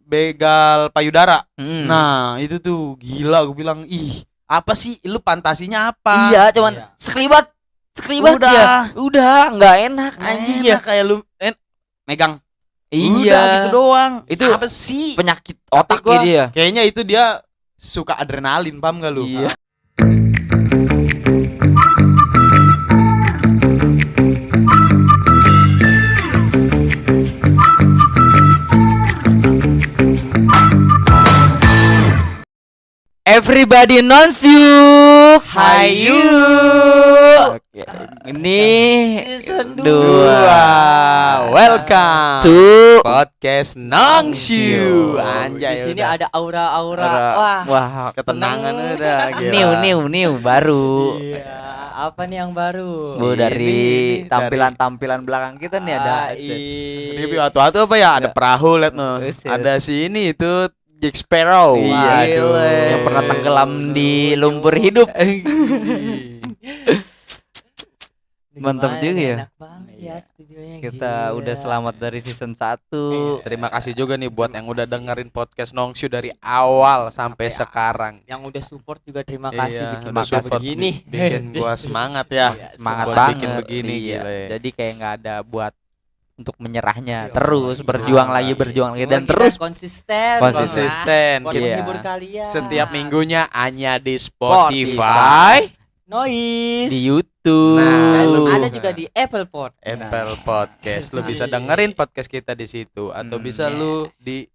begal payudara. Hmm. Nah, itu tuh gila, gue bilang, ih, apa sih lu fantasinya apa? Iya, cuman sekelibat Udah. ya. Udah, nggak enak anjing ya. Enak kayak lu megang. Iya. Udah gitu doang. Itu apa sih? penyakit otak Tapi gua- dia. Kayaknya itu dia suka adrenalin, paham gak lu? Iya. Everybody knows you. Hai you. Oke. Ini Season 2. Welcome to podcast Nongshu. Di Anjay, sini udah. ada aura. wah, Ketenangan seneng. udah gila. new baru. Iya, apa nih yang baru? Bu, dari Ini tampilan belakang kita nih ada. Ini waktu-waktu apa ya? Ada perahu, liat no. Buset. Ada si ini itu Jack Sparrow. Iya, aduh. Gile. Yang pernah tenggelam di lumpur hidup. Mantap juga ya. Enak banget ya studionya. Kita gila. udah selamat dari season 1. Terima kasih juga nih buat yang udah dengerin podcast Nongshu dari awal sampai sekarang. Yang udah support juga terima kasih Iya, bikin udah kita support begini. bikin gua semangat ya. Iya, Semangat buat banget. bikin begini, Iya. gile. Jadi kayak nggak ada buat untuk menyerahnya. Iya, terus iya. berjuang Iya. lagi dan Semoga kita terus konsisten. Konsisten. Buat Iya. menghibur kalian. Setiap minggunya hanya di Spotify, Spotify, Noise. di YouTube. Nah, lu ada bisa. juga di Apple Pod. Apple Podcast. Lu bisa Iya. dengerin podcast kita di situ atau bisa lu di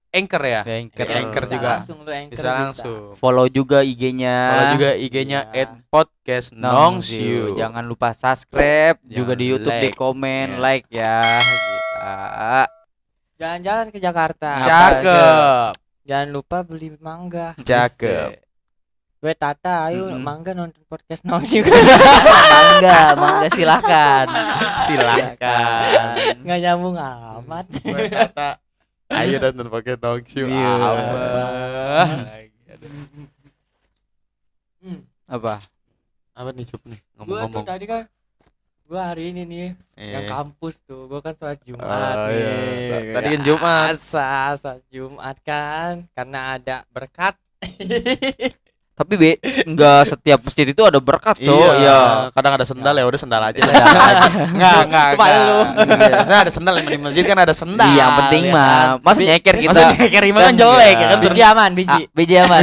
Anchor ya. Di Anchor. Di Anchor Bisa juga. langsung lu Anchor Bisa langsung. Follow juga IG-nya. Kalau juga IG-nya Iya. @podcast Nongshu. Jangan lupa subscribe juga Jangan di YouTube, di like. komen, Iya. like ya. Gila. Jalan-jalan ke Jakarta. Cakep. Jangan lupa beli mangga. Cakep. Gue Tata, ayo Mm-mm. mangga nonton podcast Noise. Mangga silakan. Silakan. Nggak nyambung amat. Gue kata, ayo nonton podcast Nongshu. Iya. Abah. Apa? Apa nih Cup nih Gue tuh ngomong-ngomong. tadi kan, gue hari ini nih yang Eh. kampus tuh, gue kan sholat Jumat Oh, nih. iya. Tadi kan Jumat. Sholat Jumat kan, karena ada berkat. Tapi enggak setiap masjid itu ada berkat tuh. Iya, kadang ada sendal ya udah sendal aja lah. Enggak. Coba lu. Maksudnya ada sendal yang di masjid kan ada sendal. Iya, yang penting ya mah. kan? Masa nyeker kita. Masa nyeker imam kan jelek ya kan. Biji aman, biji. Biji aman.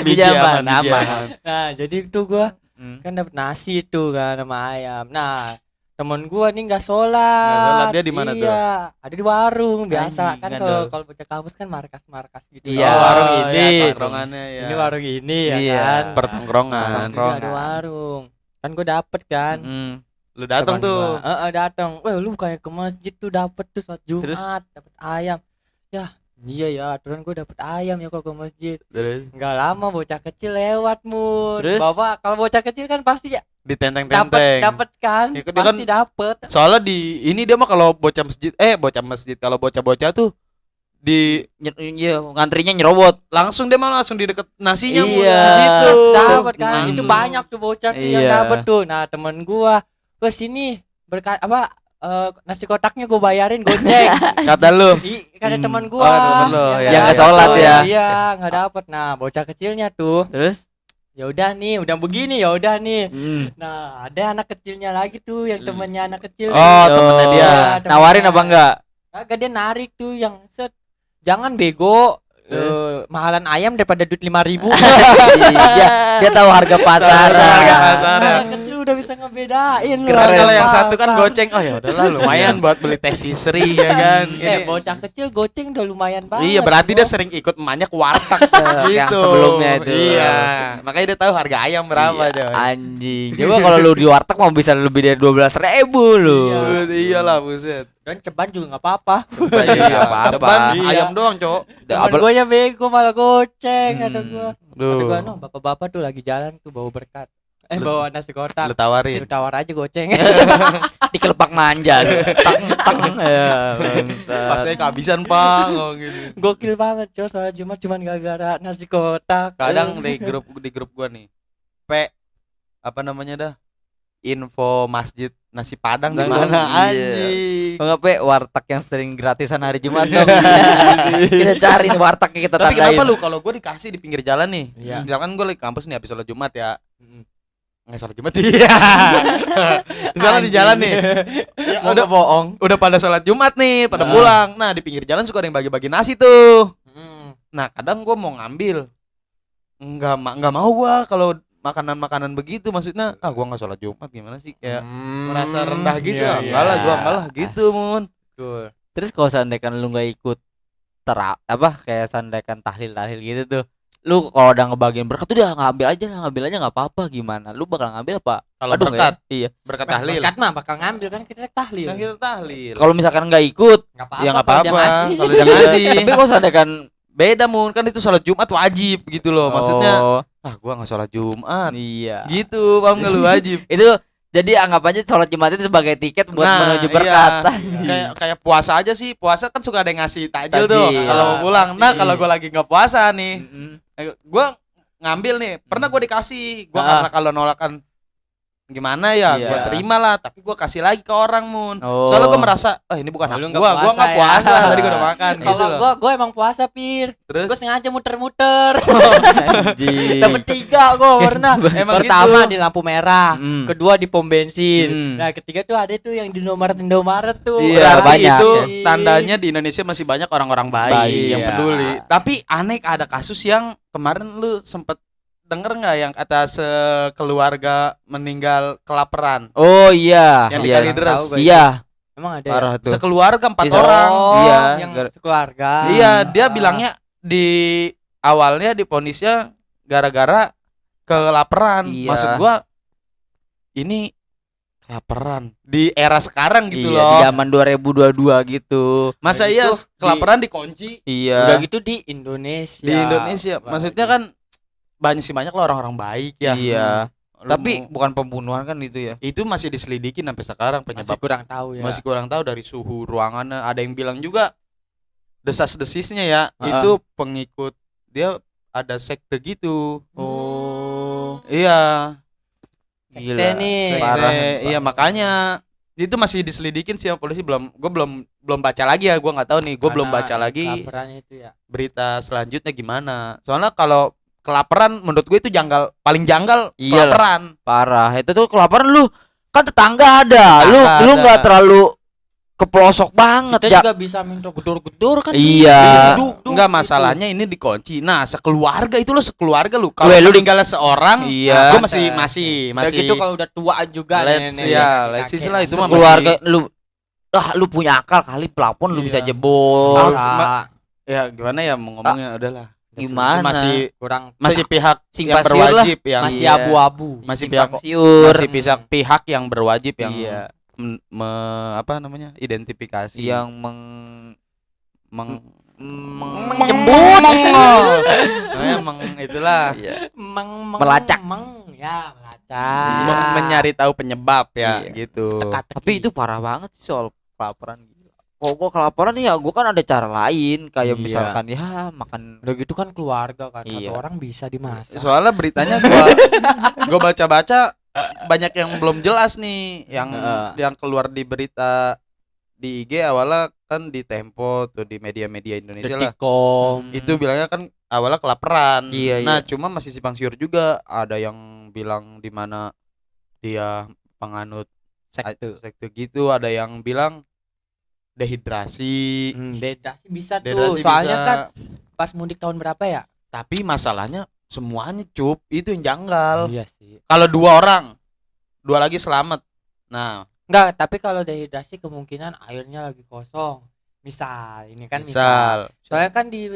Biji aman, biji aman. Nah, jadi tuh gue Hmm. kan dapet nasi tuh kan sama ayam. Nah, temen gua nih nggak Nggak sholat. sholat, dia di mana tuh? Iya, ada di warung biasa Anjing, kan. ngandel. Kalau bocah kampus kan markas gitu. Iya. Oh, warung ini. Ya, tongkrongannya ya. Ini warung ini ya Iya. kan. Pertongkrongan. Terus juga ada warung. Kan gua dapet kan. Hmm. Lu datang Teman tuh. gua. Datang. Weh, lu kayak ke masjid tuh dapet tuh sholat Jumat, dapet ayam. Ya, iya ya, aturan gua dapet ayam ya kok ke masjid. Terus Nggak lama bocah kecil lewat Mun. Terus? Bapak kalau bocah kecil kan pasti ya ditenteng-tenteng. dapet kan, Ya, dia pasti dapet. Soalnya di ini dia mah kalau bocah masjid kalau bocah-bocah tuh di Iya, ngantrinya nyerobot. langsung dia mah langsung di deket nasinya Mun, Iya. di situ. Dapet kan, itu Langsung. banyak tuh bocah tuh yang Iya. dapet tuh. Nah temen gua ke sini berkat apa nasi kotaknya gua bayarin goceng. Kata lu. Kata Hmm. temen Oh, gua kata temen lu, yang ya. Yang nggak nggak sholat dapet. ya. Iya nggak dapet. Nah bocah kecilnya tuh Terus? ya udah nih, udah begini ya udah nih. Hmm. Nah ada anak kecilnya lagi tuh yang temennya anak kecil. Oh, temennya dia. Iya, temennya. Nawarin apa enggak? Kagak, dia narik tuh yang set. Jangan bego. Mahalan ayam daripada duit 5.000. dia tahu harga pasar. Tahu harga pasar. Anak kecil udah bisa ngebedain loh. Keren kalau yang Pasar. satu kan goceng. Oh ya udahlah lumayan buat beli tes istri ya kan. Ini Bocah kecil goceng udah lumayan banget. iya berarti bro. dia sering ikut emaknya ke warteg Yang gitu. sebelumnya itu. Iya. Makanya dia tahu harga ayam berapa Iya, coy. anjing. Coba kalau lu di warteg mau bisa lebih dari 12.000 lu. Iyalah buset. Dan ceban juga nggak apa-apa. Iya, apa-apa. Ceban Iya. ayam doang, Cok. Temen gue ya bego malah goceng kata Hmm. gue. Kata Duh. gue no bapak-bapak tuh lagi jalan tuh bawa berkat. Bawa nasi Lu kotak. tawarin. Lu tawar aja goceng. Di kelepak manja. Tang tang. Ya, Pas saya kehabisan, Pak. Oh gitu. Gokil banget coy, soal Jumat cuman gara-gara nasi kotak. Kadang di grup gua nih. Apa namanya dah? info masjid nasi Padang di Nah, mana iya. anjing. Enggak pe warteg yang sering gratisan hari Jumat dong. Kita cari nih wartegnya kita Tapi tandain. kenapa lu kalau gue dikasih di pinggir jalan nih? Iya. Misalkan gue lagi kampus nih habis sholat Jumat ya. Mm. Nggak sholat Jumat sih. Misalnya di jalan nih. Ya, Udah bohong. udah pada sholat Jumat nih, pada pulang. Nah, di pinggir jalan suka ada yang bagi-bagi nasi tuh. Nah, kadang gue mau ngambil. Enggak mau gua kalau makanan-makanan begitu, maksudnya gua enggak sholat Jumat gimana sih, kayak merasa rendah gitu. Iya, Enggak lah, iya. gua enggak lah gitu, Mun. Betul. Terus kalau seandainya lu nggak ikut kayak seandainya tahlil gitu tuh, lu kalau udah ngebagiin berkat tuh dia ngambil aja nggak apa-apa, gimana? Lu bakal ngambil apa? Kalau Aduh, berkat, Iya. berkat tahlil. Berkat mah bakal ngambil kan kita tahlil. Kan kita tahlil. Kalau misalkan nggak ikut, Enggak Ya enggak kalau dia apa-apa ngasih. kalau dia ngasih. tapi kalau seandainya Beda, Mun, kan itu sholat Jumat wajib gitu loh. Maksudnya, oh, gua enggak sholat Jumat. iya. Gitu, paham enggak lu wajib? Itu jadi anggap aja sholat Jumat itu sebagai tiket buat Nah, menuju berkat. iya. kayak puasa aja sih. Puasa kan suka ada yang ngasih takjil tuh Takjil. kalau mau pulang. Pasti. Nah, kalau gua lagi enggak puasa nih, Mm-mm. gua ngambil nih, pernah gua dikasih, gua Ah. karena kalau nolakan gimana ya, Iya. gua terima lah, tapi gua kasih lagi ke orang, Mun. Oh. Soalnya gua merasa, ini bukan Oh, lu hak nggak gua puasa nggak ya. puasa, tadi gua udah makan gitu Kalau loh. gua emang puasa, Pir. Terus Gua sengaja muter-muter. Anjing. Dapat 3 gua pernah. Emang Pertama gitu. di lampu merah, Mm. kedua di pom bensin. Mm. Nah, ketiga tuh ada tuh yang di Indomaret tuh. Iya, Berarti banyak. itu Iya. tandanya di Indonesia masih banyak orang-orang baik, Baik, yang iya. peduli. Tapi aneh, ada kasus yang kemarin lu sempet denger nggak yang kata sekeluarga meninggal kelaparan Oh iya. yang di Iya. Kalideres? Tahu gua. Iya. Emang ada Parah ya? tuh. Sekeluarga 4 Bisa- orang. Oh, Iya, yang gar- sekeluarga. Iya, dia bilangnya di awalnya diponisnya gara-gara kelaparan. Iya. Maksud gua ini kelaparan di era sekarang gitu Iya, loh. di zaman 2022 gitu. Masa Udah iya gitu, kelaparan dikunci Iya. Udah gitu di Indonesia. di Indonesia? Wah, Maksudnya kan banyak lah orang-orang baik ya. Iya. Lu Tapi mau- bukan pembunuhan kan itu ya. itu masih diselidikin sampai sekarang masih penyebab. kurang tahu ya. Masih kurang tahu dari suhu ruangannya. Ada yang bilang juga desas-desisnya ya, Heeh. itu pengikut dia ada sekte gitu. Oh. Iya. Sekte Gila. nih. Sekte, Parah. iya makanya itu masih diselidikin sih sama polisi. Gue belum baca lagi ya, gue nggak tahu nih, gue belum Karena baca lagi kelaparan itu ya. berita selanjutnya gimana. Soalnya kalau kelaparan menurut gue itu paling janggal Iya lah. kelaparan. Parah. Itu tuh kelaparan lu. Kan tetangga ada. Lu ada. enggak terlalu ke pelosok banget. Kita Ja- juga bisa minta gedor-gedor kan. Iya. Enggak, masalahnya ini dikunci. Nah, sekeluarga itu lo sekeluarga lu. Kalau Weh, lu meninggal seorang, Iya. gue masih Udah gitu kalau udah tua juga let's nenek-nenek, ya, kakek-kakek. let's see lah itu mah keluarga lu punya akal kali pelapon lu Iya. bisa jebol. Ah, ya gimana ya mau ngomongnya udahlah. Gimana? Itu kurang masih pihak yang simpang siur berwajib yang masih Iya. abu-abu. masih Simpang pihak siur. masih pihak yang berwajib yang Iya. apa namanya? Identifikasi Yang Menjemput. emang itulah Melacak. Ya, melacak. mencari tahu penyebab ya Iya. gitu. Teka-teki. Tapi itu parah banget sih soal kelaparan gila. Kalau gua kelaparan ya gua kan ada cara lain kayak Iya. misalkan ya makan Udah gitu kan keluarga kan. Satu Iya. orang bisa dimasak. Soalnya beritanya gua baca-baca banyak yang belum jelas nih yang Heeh. yang keluar di berita di IG awalnya kan di Tempo tuh di media-media Indonesia lah. Detikom. Itu bilangnya kan awalnya kelaparan. Iya, Nah, iya. cuma masih simpang siur juga. Ada yang bilang di mana dia penganut sekte gitu, ada yang bilang dehidrasi. Dehidrasi bisa tuh. Dehidrasi Soalnya bisa. kan pas mudik tahun berapa ya? Tapi masalahnya semuanya cup, itu yang janggal. Iya sih. Kalau 2 orang, 2 lagi selamat. Nah, Enggak, tapi kalau dehidrasi kemungkinan airnya lagi kosong. Misal, ini kan misal. Soalnya kan di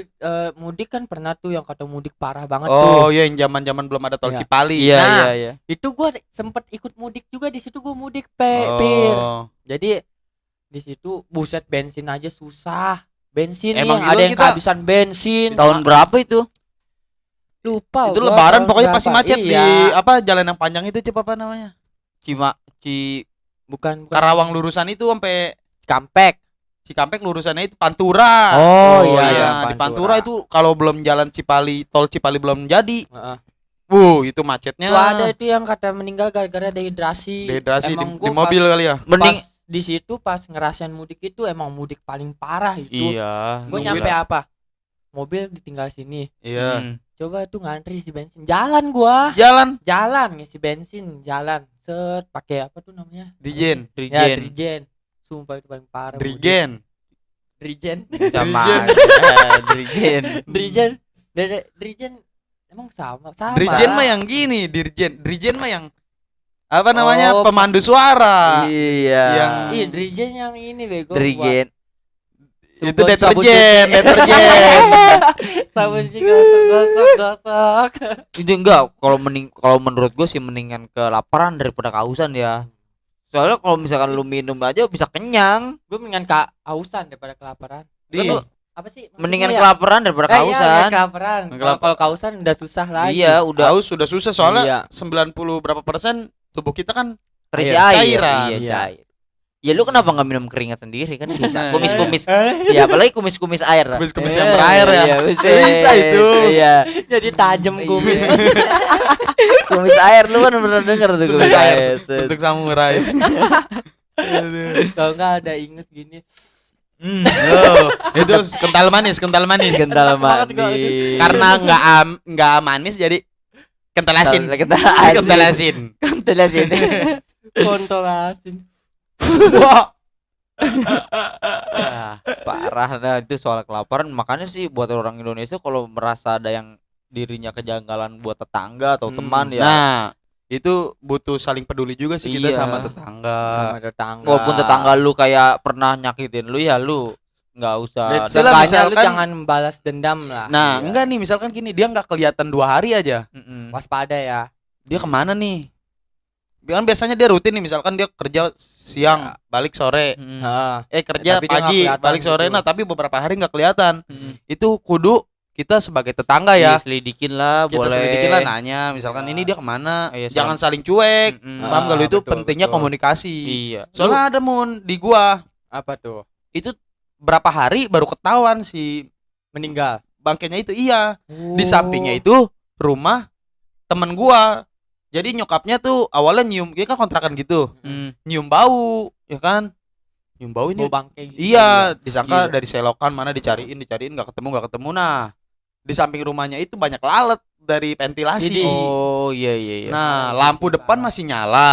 mudik kan pernah tuh yang kata mudik parah banget Oh tuh. iya, yang zaman-zaman belum ada tol Iya. Cipali. Iya Nah, iya iya. Itu gua sempet ikut mudik juga, di situ gua mudik Pir. Oh. Jadi di situ buset bensin aja susah. Bensin Emang nih, gitu ada yang kita- kehabisan bensin. Tahun berapa itu? Lupa Itu gua lebaran tahun pokoknya berapa. pasti macet di Iya. apa jalan yang panjang itu apa namanya? Bukan Karawang lurusan itu sampai Kampek. Cikampek lurusannya itu Pantura. Oh, Iya, iya, di Pantura itu kalau belum jalan Cipali, tol Cipali belum jadi. Heeh. Itu macetnya. Tuh ada itu yang kata meninggal gara-gara dehidrasi. Dehidrasi Emang di gua mobil kali ya. Mending Pas di situ pas ngerasain mudik itu emang mudik paling parah itu. iya. Gue Nungguin. nyampe apa? Mobil ditinggal sini. Iya. Coba tuh ngantri isi bensin. Jalan gua. Jalan Ngisi bensin, jalan. Set pakai apa tuh namanya? Drigen. Ya, Drigen. Sumpah itu paling parah. Drigen. Drigen. Sama Drigen. Drigen. Drigen. Drigen emang sama. Drigen mah yang gini, Drigen mah yang apa namanya? Oh, Pemandu suara. Iya. Yang- Iya, Drigen yang ini bego. Drigen. Itu deterjen. Sabun sih gosok. Itu enggak, kalau menurut gue sih mendingan kelaparan daripada kehausan ya. Soalnya kalau misalkan lu minum aja bisa kenyang. Gue mendingan kehausan daripada kelaparan. Iya. Apa sih? maksudnya Mendingan ya? kelaparan daripada Iya, kehausan. kelaparan. Kalau kehausan udah susah lagi. Iya, udah Haus sudah susah soalnya Iya. 90 berapa persen tubuh kita kan terisi air, air. cairan. Iya, Iya. cair. Ya lu kenapa nggak minum keringat sendiri kan bisa. Nah, Kumis-kumis. Ya apalagi kumis-kumis air. Kumis-kumis yang berair ya. Iya, Bisa itu. Iya. Jadi tajam kumis. Kumis air lu kan pernah denger tuh kumis air. Set. Untuk samurai. Aduh. Kalau nggak ada ingus gini. Oh, itu kental manis. Kental banget gua manis. Karena nggak manis jadi kental asin. Kental Kental asin. Kental asin. Kontol asin. Wah. Parah, nah itu soal kelaparan. Makanya sih buat orang Indonesia kalau merasa ada yang dirinya kejanggalan buat tetangga atau teman ya. Nah, itu butuh saling peduli juga sih kita Iya. sama tetangga. Sama tetangga. Walaupun tetangga lu kayak pernah nyakitin lu ya lu nggak usah. Let's say lah, Makanya lu misalkan- jangan balas dendam lah. Nah, Iya. enggak nih, misalkan gini, dia nggak kelihatan 2 hari aja. Mm-mm. Waspada ya. Dia kemana nih? Kan biasanya dia rutin nih, misalkan dia kerja siang, balik sore. Mm-mm. Heeh. Kerja Tapi dia nggak pagi, kelihatan balik sore. gitu. Nah, tapi beberapa hari nggak kelihatan. Mm-mm. Itu kudu kita sebagai tetangga ya. Selidikin lah, Kita boleh. selidikin lah, nanya, misalkan Ya. ini dia kemana. Iya, Jangan saling cuek. Mm-mm. Paham gak lu? Itu betul, pentingnya betul. komunikasi. Iya. Soalnya ada Mun di gua Apa tuh? itu berapa hari baru ketahuan si Meninggal. bangkainya itu. Iya. Di sampingnya itu rumah temen gua. Jadi nyokapnya tuh awalnya nyium, dia kan kontrakan gitu, Mm. nyium bau, ya kan? Nyium bau ini. Bau bangke gitu. Iya, disangka Iya. dari selokan mana dicariin nggak ketemu. Nah, di samping rumahnya itu banyak lalat dari ventilasi. Jadi- Oh iya iya iya. Nah, Ah, lampu masih depan parah. masih nyala.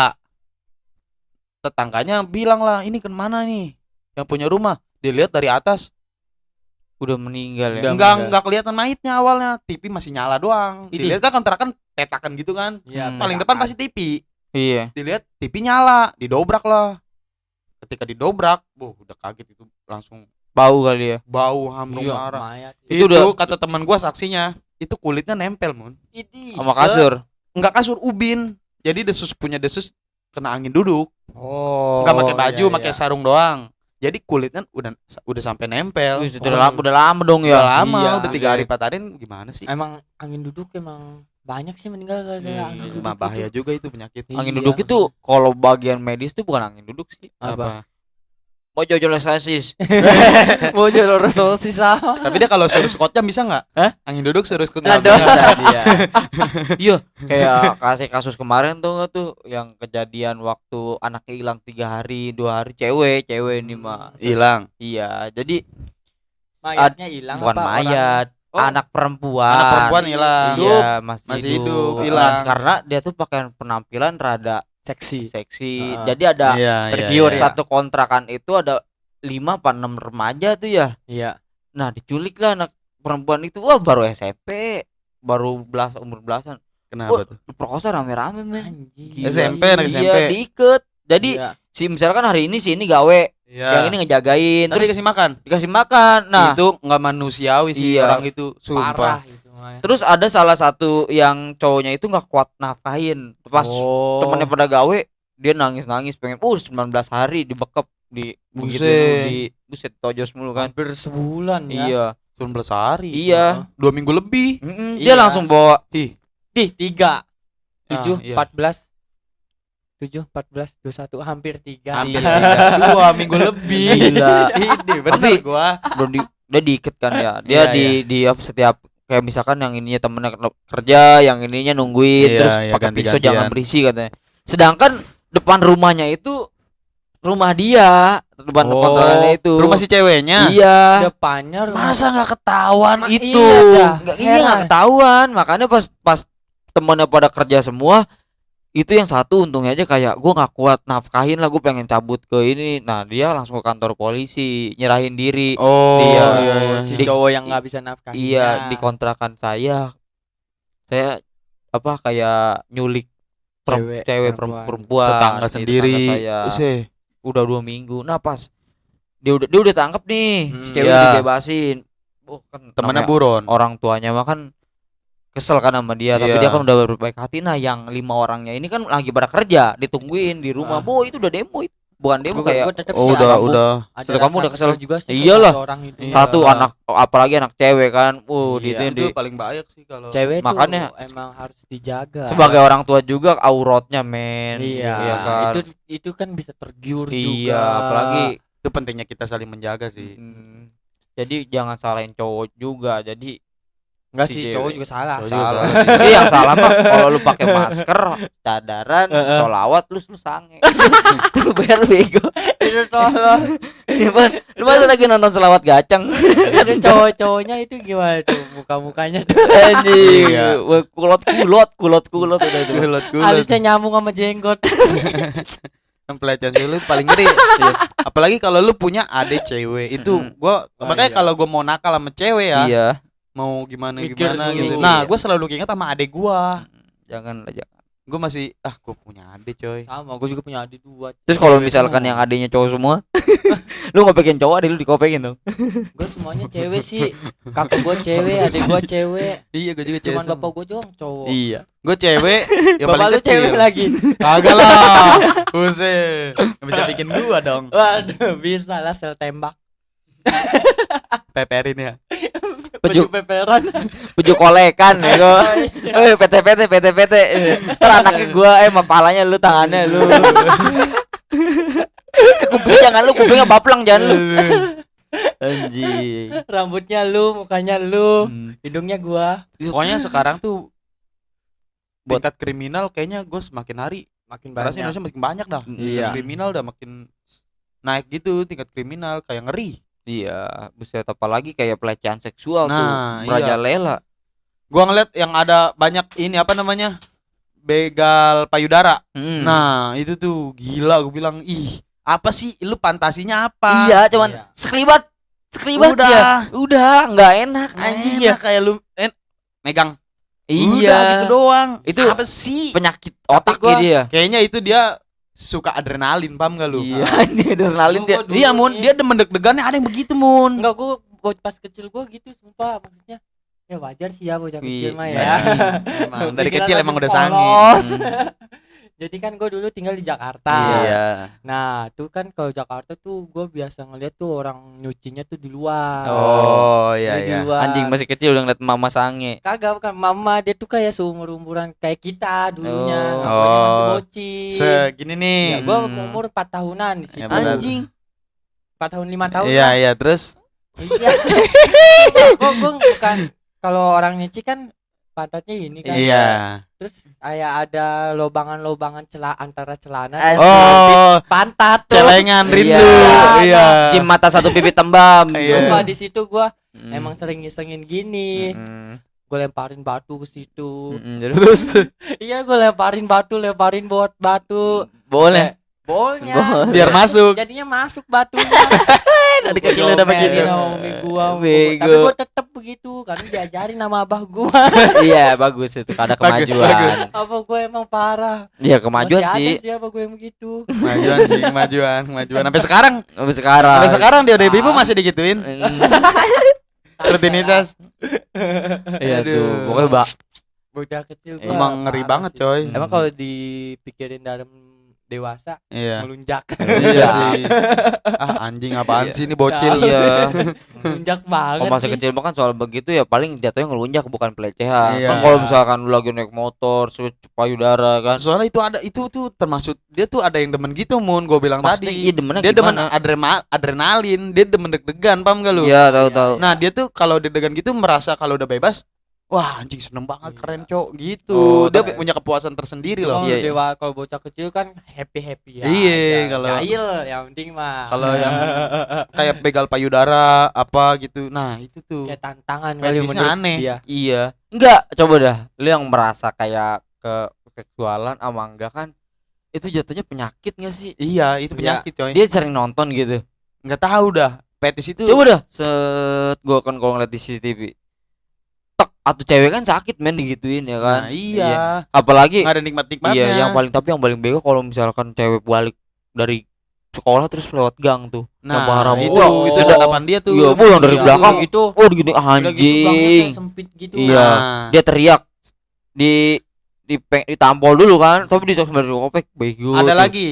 Tetangganya bilang lah, ini kemana nih? Yang punya rumah. Dilihat dari atas, Udah meninggal ya. Udah. enggak kelihatan mayitnya awalnya. TV masih nyala doang. Ini. Dilihat kan kontrakan petakan gitu kan. Iya, Paling depan pasti TV. Iya. Dilihat TV nyala, didobrak lah. Ketika didobrak, udah kaget itu, langsung Bau kali ya. bau harum Iya, marah. mayat. Itu Itu udah- kata teman gua saksinya, itu kulitnya nempel, Mun. Ini. Sama kasur. Enggak kasur, ubin. Jadi punya desus kena angin duduk. Oh. Enggak pakai baju, iya, pakai iya. sarung doang. Jadi kulitnya udah sampai nempel. Wih, udah lama dong Udah ya. lama, Iya. udah 3 hari 4 hari gimana sih? Emang angin duduk emang banyak sih meninggal gara-gara Iya, angin iya. duduk. Mah bahaya itu. juga itu penyakit. Angin Iya. duduk itu kalau bagian medis tuh bukan angin duduk sih. Apa? Mau jojolosasis. Mau jual resolusi sama. Tapi dia kalau suruh squat jam bisa nggak? Hah? Angin duduk suruh squat Nggak jam. bisa dia. Iya, kayak kasus kemarin tuh nggak tuh yang kejadian waktu anaknya hilang 3 hari 2 hari cewek ini mah. Hilang. Iya, jadi Mayatnya hilang bukan apa mayat, Oh. anak perempuan. Anak perempuan hilang. Iya, Masih masih hidup, hidup. hilang. Karena dia tuh pakai penampilan rada seksi. seksi. Heeh. Jadi ada Iya, tergiur iya. satu kontrakan itu ada 5 apa 6 remaja tuh ya. Iya. Nah, diculik lah anak perempuan itu. Wah, baru SMP, baru umur belasan. Kenapa tuh? Diperkosa rame-rame, men. Anjing. SMP, anak SMP. Iya, diikat. Jadi Iya. si misalkan hari ini si ini gawe, Iya. yang ini ngejagain, Tapi terus dikasih makan. dikasih makan. Nah, Itu nggak manusiawi sih Iya. orang itu, Parah sumpah. itu mah. terus ada salah satu yang cowoknya itu nggak kuat nafkahin. Pas Oh. temennya pada gawe, dia nangis pengen 19 hari dibekep di begitu Buset. di buset tojos mulu kan. Hampir sebulan ya. Iya. 19 hari. Iya. 2 minggu lebih. Dia Iya. langsung bawa Ih, 3 7 iya. 14 7 14 21 hampir 3. hampir Iya. 2 minggu lebih. Gila. Ini bener Tapi- gua. dia diikat kan ya. Iya, Dia di apa, setiap kayak misalkan yang ininya temennya kerja, yang ininya nungguin, Iya, terus iya, pakai pisau ganti-gantian. jangan berisik katanya. Sedangkan depan rumahnya itu rumah dia, depan Oh, kontrakannya itu. Rumah si ceweknya. Iya. Depannya rumah. Masa nggak ketahuan itu? Iya, Nggak heran. ketahuan, makanya pas temennya pada kerja semua, itu yang satu untungnya aja kayak gue nggak kuat nafkahin lah, gue pengen cabut ke ini. Nah dia langsung ke kantor polisi nyerahin diri. Oh, Dia iya, iya. Si Di- cowok yang nggak bisa nafkahin. Iya, di kontrakan saya apa kayak nyulik cewek perempuan Tetangga di sendiri. tetangga saya. Useh. Udah 2 minggu. Nah pas dia udah tangkap nih, si cewek Iya. dibebasin. Oh, kan Temannya namanya buron. orang tuanya mah kan kesel kan sama dia, tapi Iya. dia kan udah berbaik hati. Nah yang 5 orangnya ini kan lagi pada kerja, ditungguin di rumah. Ah. Itu udah demo itu. Bukan demo kayak Oh, udah. Sudah kamu udah kesel juga sih Iyalah. sama orang itu. Iya. satu anak, apalagi anak cewek kan. Iya. Itu paling banyak sih kalau Cewek Makanya- tuh emang harus dijaga. sebagai orang tua juga auratnya men. Iya, kan. itu kan bisa tergiur juga. Iya, apalagi itu pentingnya kita saling menjaga sih. jadi jangan salahin cowok juga. Jadi Enggak si sih, cewek. cowok juga salah. Cowok juga salah. salah. Jadi yang salah mah kalau lu pakai masker, cadaran, sholawat, lu sange. Lu bayar bego. Itu tolong. Ini Pan, lu masa lagi nonton selawat gacang? Itu cowok-cowoknya itu gimana tuh muka-mukanya tuh. Anjing. Iya. Kulot udah itu. Gulat. Alisnya nyambung sama jenggot. Pelecehan cewek lu paling ngeri. Iya. Apalagi kalau lu punya adik cewek. Itu gua Wah, makanya iya. kalau gua mau nakal sama cewek ya, Iya. mau gimana Mikir gimana dulu. gitu. Nah, Iya. gua selalu ingat sama adik gua. Jangan. Gua masih gua punya adik coy. Sama, gue juga punya adik 2. Terus kalau Cewek misalkan semua. yang adiknya cowok semua, lu ngopekin cowok, adik lu dikopengin dong. Gue semuanya cewek sih. Kakak gue cewek, adik gue cewek. Iya, gua juga Cuman cewek. bapak gue doang cowok. Iya. Gua cewek yang Bapak paling lu kecil. cewek lagi. Kagak lah. Buset. Nggak bisa bikin gua dong. Waduh, bisa lah sel tembak. Peperin ya. Pejuk peperan. kolekan ya gua. PT. Ntar anaknya gua palanya lu, tangannya lu. Kuping jangan lu, kupingnya baplang jangan lu. Anjing. Rambutnya lu, mukanya lu, Hmm. hidungnya gua. Pokoknya sekarang tuh Buat- tingkat kriminal kayaknya gue semakin hari Makin karena sih banyak. Indonesia makin banyak dah. Iya. Tingkat kriminal udah makin naik gitu, tingkat kriminal kayak ngeri. Iya, buset, apalagi kayak pelecehan seksual Nah, tuh, merajalela. Gua ngeliat yang ada banyak ini apa namanya? Begal payudara. Hmm. Nah, itu tuh gila gue bilang, "Ih, apa sih lu fantasinya apa?" Iya, cuman Iya. sekelibat Udah. ya. Udah, nggak enak anjing ya. Enak kayak lu megang. Iya. Udah gitu doang. Itu apa sih? penyakit otak gua- dia. Kayaknya itu dia suka adrenalin, paham gak lu? Iya, dia adrenalin dia. Dulu Iya, Mun, nih- dia demen deg-degannya ada yang begitu, Mun. Enggak, gue pas kecil gue gitu sumpah, maksudnya ya wajar sih ya bocah kecil mah Iya. ya. Emang dari Pikiran kecil langsung emang udah sange. polos. Jadi kan gue dulu tinggal di Jakarta. Iya. Nah tuh kan kalau Jakarta tuh gue biasa ngeliat tuh orang nyucinya tuh di luar. Oh, Dia iya di iya. luar. Anjing masih kecil udah ngeliat mama sange. Kagak, bukan mama, dia tuh kayak seumur-umuran kayak kita dulunya. Oh. Apalagi masih Oh. bocil. Segini Ya, nih. gue umur 4 tahunan di situ. Ya, benar. Anjing. 4 tahun 5 tahun. Iya lah. iya, terus Iya. Gue bukan, kalau orang nyuci kan pantatnya ini kan. iya. Terus kayak ada lobangan-lobangan antara celana Asli. dan Oh, pantat tuh. celengan Iya. rindu. Iya. Cium mata satu pipi tembam. Iya. Sumpah di situ gua Mm. emang sering ngisengin gini. Mm. Gue lemparin batu ke situ. Terus Iya, gue lemparin buat batu. Boleh. Bolnya. Boleh. biar masuk. Jadinya masuk batunya. Dari kecil udah begitu. Iya, sama umi gua. Bego. Tapi gua tetep begitu karena diajarin sama abah gua. Iya, bagus itu, ada Bagus, kemajuan. bagus. Abah gua emang parah. Iya, kemajuan Masih sih. ada sih abah gua yang begitu. Kemajuan sih, kemajuan. Sampai sekarang, Sampai sekarang. sampai sekarang dia udah ibu masih digituin. Rutinitas. Iya Aduh. tuh, pokoknya Bocah kecil gua. Emang ngeri parah banget, sih. coy. Emang kalau dipikirin dalam dewasa Iya. melunjak. Iya sih. Ah, anjing apaan Iya. sih ini bocil. iya. Melunjak banget. Kalau masih sih. kecil kan soal begitu ya paling jatuhnya ngelunjak bukan pelecehan. Iya. Kan kalau misalkan lu lagi naik motor, payudara kan. Soalnya itu tuh termasuk dia tuh ada yang demen gitu, Mun, gue bilang Maksudnya tadi. iya, demennya Dia demen gimana? adrenalin, dia demen deg-degan, paham gak lu? Iya, tahu-tahu. Nah, dia tuh kalau deg-degan gitu merasa kalau udah bebas, wah anjing seneng banget, Iya. keren cok gitu. Oh, Dia tapi- punya kepuasan tersendiri loh. Kalau Iya, iya. kalau bocah kecil kan happy ya. Iya, aja. kalau- Jahil yang penting mah. Kalau yang kayak begal payudara apa gitu, nah itu tuh kayak tantangan kali fetishnya menurut aneh. dia. Iya. Enggak, coba dah. Lu yang merasa kayak ke seksualan sama enggak kan? Itu jatuhnya penyakit enggak sih? Iya itu Iya. penyakit coy. Dia sering nonton gitu. Nggak tahu dah fetish itu. Coba dah. Set gua kan kalau ngeliat di CCTV. Tek, atau cewek kan sakit men digituin ya kan. Nah, iya. Apalagi Nggak ada nikmat-nikmatnya. iya yang paling bego kalau misalkan cewek balik dari sekolah terus lewat gang tuh. Nah, yang parah itu banget. itu Udah- santapan dia tuh. Iya, Bu, yang dari Iya, belakang. gitu. Oh, gini Udah gitu gangnya anjing. kayak sempit gitu. Iya. Nah, Dia teriak ditampol dulu kan, tapi dicok dari kopek bego. ada tuh. lagi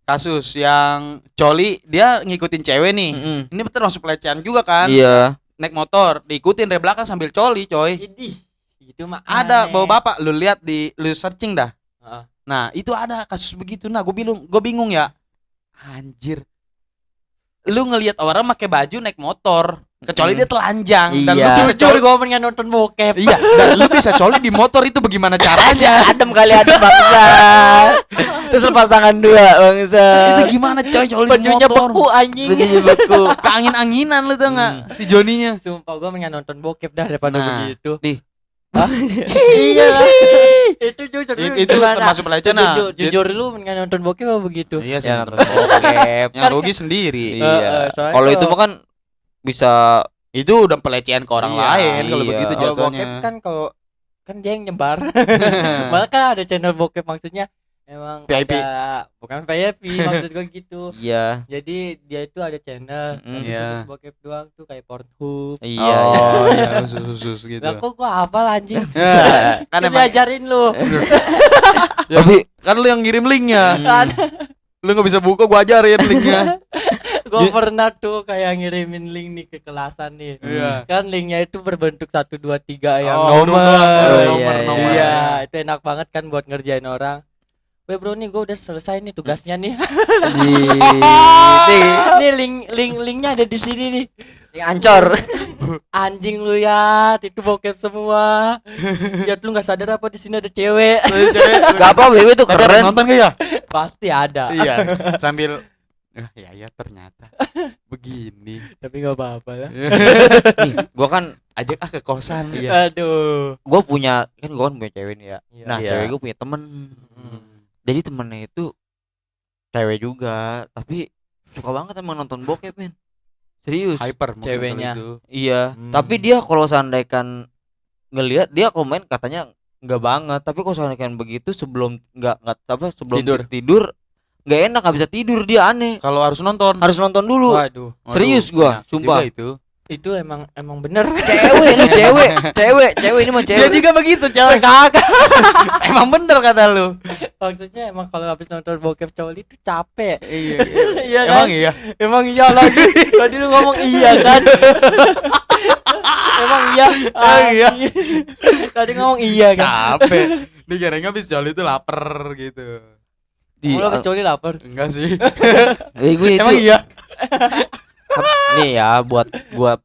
kasus yang coli dia ngikutin cewek nih. Mm-mm. Ini termasuk pelecehan juga kan? Iya. Naik motor, diikutin dari belakang sambil coli, coy. Idih, itu mah Ada aneh. bawa bapak, lu lihat lu searching dah. Heeh. Nah, itu ada kasus begitu. Nah, gue bingung ya. Anjir. Lu ngelihat orang pakai baju naik motor, kecuali dia telanjang dan lu Iya. bisa Jujur coli. gue pengen nonton bokep. Iya, dan lu bisa coli di motor itu bagaimana caranya? Adem kali adem bangsa. Terus lepas tangan dua bangsa. Itu gimana coy coli di Bajunya motor? beku anjing. Bajunya beku. Keangin-anginan lu tau nggak si Joninya? Sumpah gue pengen nonton bokep dah daripada Nah. begitu. Nih. Hah? Iya lah. Itu jujur lu Itu gimana? termasuk pelecehan. Nah. Jujur lu pengen nonton bokep apa begitu? Iya sih. Ya, nonton nonton bokep. Yang rugi sendiri. Iya. soalnya Kalau itu mah kan bisa Itu udah pelecehan ke orang Iya, lain kalau iya. begitu kalau jatuhnya. bokep kan kalau kan dia yang nyebar. Malah kan ada channel bokep maksudnya emang VIP. bukan VIP maksud gua gitu. iya. Jadi dia itu ada channel Mm-mm. tapi Iya. khusus bokep doang tuh kayak Pornhub. Iya. Oh iya khusus gitu. Lah kok gua hafal anjing. Ya, kan Kan emang diajarin lu. Tapi kan lu yang ngirim linknya. Kan Lu nggak bisa buka, gua ajarin linknya. gua pernah tuh kayak ngirimin link nih ke kelasan nih. Iya. Kan linknya itu berbentuk 1 2 3 yang Oh, nomor. nomor, nomor. Iya, itu enak banget kan buat ngerjain orang. Weh bro nih gue udah selesai nih tugasnya nih. Nih linknya ada di sini nih. yang ancor. Anjing lu ya, itu bokep semua. Ya lu nggak sadar apa di sini ada cewek? Gak apa BW itu Tapi ada keren. nonton gak ya? Pasti ada. Iya. Sambil ya ternyata begini. Tapi nggak apa-apa lah. Nih, gua kan Ajak ke kosan. Aduh. gua punya cewek nih ya. Iya. Nah, Iya. cewek gua punya temen. Jadi temennya itu cewek juga, tapi suka banget emang nonton bokep men. Serius. Hyper mungkin Ceweknya. kalau itu. Iya, Hmm. tapi dia kalau seandainya ngelihat dia komen katanya enggak banget, tapi kalau seandainya begitu sebelum enggak apa sebelum tidur nggak enak, nggak bisa tidur, dia aneh. Kalau harus nonton. Harus nonton dulu. Waduh. Serius gua, Penyakit sumpah. juga itu. Itu emang bener. Cewek lu cewek ini mah Dia cewek. juga begitu, coy. Kagak. Emang bener kata lu. Maksudnya emang kalau habis nonton bokep coli itu capek. Iya. Iya kan? Emang iya. Emang iya lagi. Tadi lu ngomong iya kan? Emang iya. Emang iya. Anjing. Tadi ngomong iya kan? Capek. Dikirain habis joli itu lapar gitu. Lu habis coli lapar. Enggak sih. Gue itu Emang iya. nih ya buat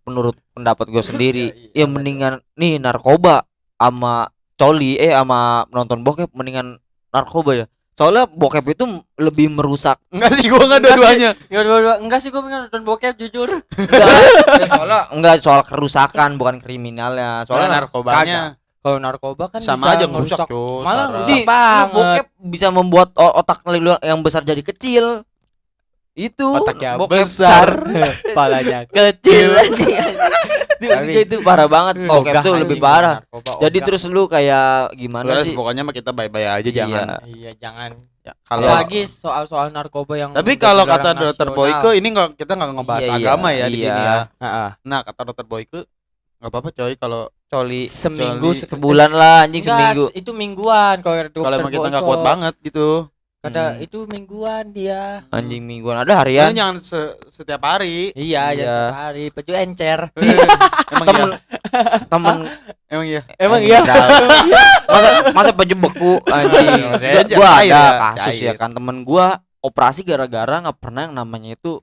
menurut pendapat gue sendiri, ya mendingan nih narkoba sama coli sama nonton bokep, mendingan narkoba ya. Soalnya bokep itu lebih merusak. Enggak sih, gua enggak dua-duanya. Enggak sih gue pengen nonton bokep jujur. Enggak soal kerusakan, bukan kriminalnya. Soalnya Soalnya narkobanya Kalau narkoba kan sama bisa aja ngerusak, cuy. Malah Sarah. ngerusak Di banget. bokep bisa membuat otak lu yang besar jadi kecil. Itu Otaknya bokep besar. Palanya kecil. itu parah banget. Bokep itu lebih parah. Jadi terus terus lu kayak gimana Udah, sih? pokoknya mah kita bye-bye aja, Iya. jangan. iya jangan. Ya, kalau Apalagi soal narkoba yang tapi udah kalau dilarang kata Dokter nasional. Boyke ini kita nggak ngebahas Iya, iya, agama ya di iya. sini ya. Heeh. Nah, kata Dokter Boyke nggak apa-apa coy kalau Coli Seminggu Coli sebulan lah anjing Enggak, seminggu. itu mingguan kalau emang kita nggak kuat banget gitu. Kata Hmm. itu mingguan dia. Anjing mingguan ada harian. Ini jangan setiap hari. Iya, Iya. ya tiap hari baju encer. Emang Temen iya. temen Emang iya. Emang iya. masa baju beku anjing. Maksudnya Gua cair ada ya, kasus ya cair. kan, temen gua operasi gara-gara nggak pernah yang namanya itu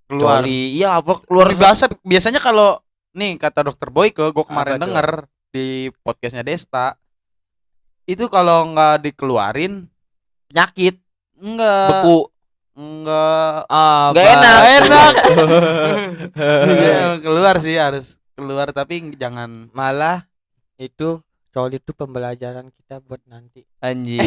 Keluar. coli. Iya apa keluar Biasanya kalau nih kata dokter Boyke, gue kemarin Apa tuh? denger di podcastnya Desta, itu kalau nggak dikeluarin Penyakit, enggak beku. enggak Nggak enak. enak. Iya, emang keluar sih, harus keluar, tapi jangan Malah itu coli itu pembelajaran kita buat nanti. Anjing.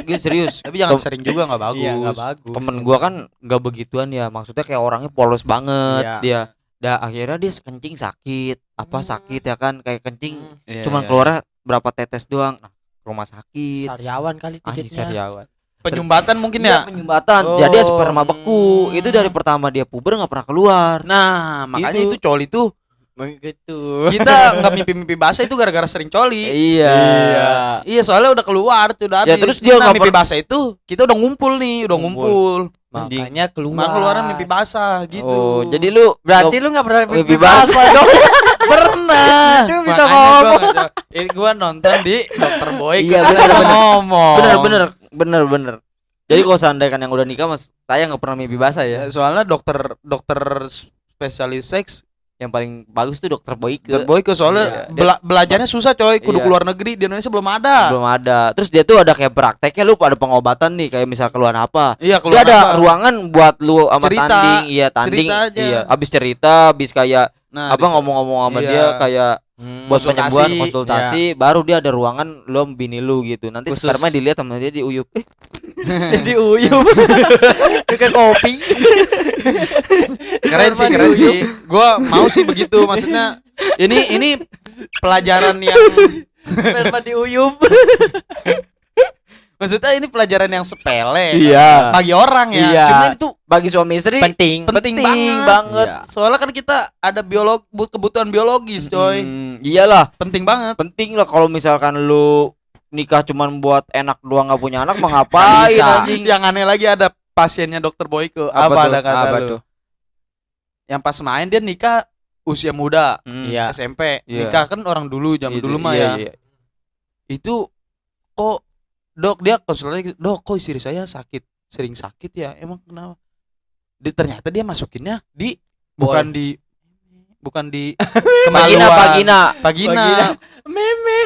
Gak serius. tapi jangan sering juga, nggak bagus. Iya, nggak bagus. Temen gua kan nggak begituan ya, maksudnya kayak orangnya polos banget Iya. dia. Dah akhirnya dia kencing sakit, apa Hmm. sakit ya kan, kayak kencing Iya, cuman iya. keluarnya berapa tetes doang. Nah, ke rumah sakit. Sariawan kali Anjing tidaknya. Sariawan. Penyumbatan mungkin Iya, ya. penyumbatan. Oh. Jadi sperma beku. Itu dari pertama dia puber nggak pernah keluar. Nah, makanya Gitu. itu coli tuh Begitu. kita nggak mimpi-mimpi basah itu gara-gara sering coli. Iya. Iya, soalnya udah keluar tuh, udah Ya, habis. terus dia Nah, nggak mimpi basah itu kita udah ngumpul nih, udah Ngumpul. ngumpul. Makanya keluar. Maka keluarnya mimpi basah gitu. Oh, jadi lu Berarti lu nggak pernah mimpi basah dong. pernah. Itu bisa Makanya gua nonton di Dokter Boy. Iya, kan bener, ada bener. ngomong. bener. Jadi kalau seandainya yang udah nikah mas, saya nggak pernah mimpi basah ya. Soalnya dokter spesialis seks Yang paling bagus tuh dokter Boyke. Dokter Boy ke soalnya Iya, belajarnya susah coy, kudu Iya. keluar negeri, di Indonesia belum ada. Belum ada. Terus dia tuh ada kayak prakteknya, lu pada pengobatan nih, kayak misal keluhan apa. Iya, Dia keluar ada apa. ruangan buat lu sama Cerita. tanding, iya tanding, Cerita aja. iya. Abis cerita, abis kayak Nah, apa ngomong-ngomong sama iya. dia kayak buat Konsultasi. penyembuhan, konsultasi, baru dia ada ruangan lu sama bini lu gitu. Nanti Khusus. sperma dilihat sama dia diuyup. Diuyup. Kayak kopi. keren sih. Gua mau sih begitu, maksudnya ini pelajaran yang Sperma diuyup. maksudnya ini pelajaran yang sepele Iya. bagi orang ya. Iya. Cuman itu Bagi suami istri Penting. penting banget. banget. Iya. Soalnya kan kita ada kebutuhan biologis, coy. Iyalah, Penting banget. penting lah kalau misalkan lu nikah cuman buat enak doang nggak punya anak mah ngapain Bisa. anjing? Yang aneh lagi ada pasiennya Dokter Boyke. Apa tuh? Ada kata Apa lu? tuh? Yang pas main dia nikah usia muda, Iya. SMP. Iya. Nikah kan orang dulu, zaman Itu, dulu mah iya, ya. iya. Itu kok dok, dia konsultasi gitu, dok kok istri saya sering sakit ya, emang kenapa? Ternyata dia masukinnya di bukan di kemaluan, vagina. Meme.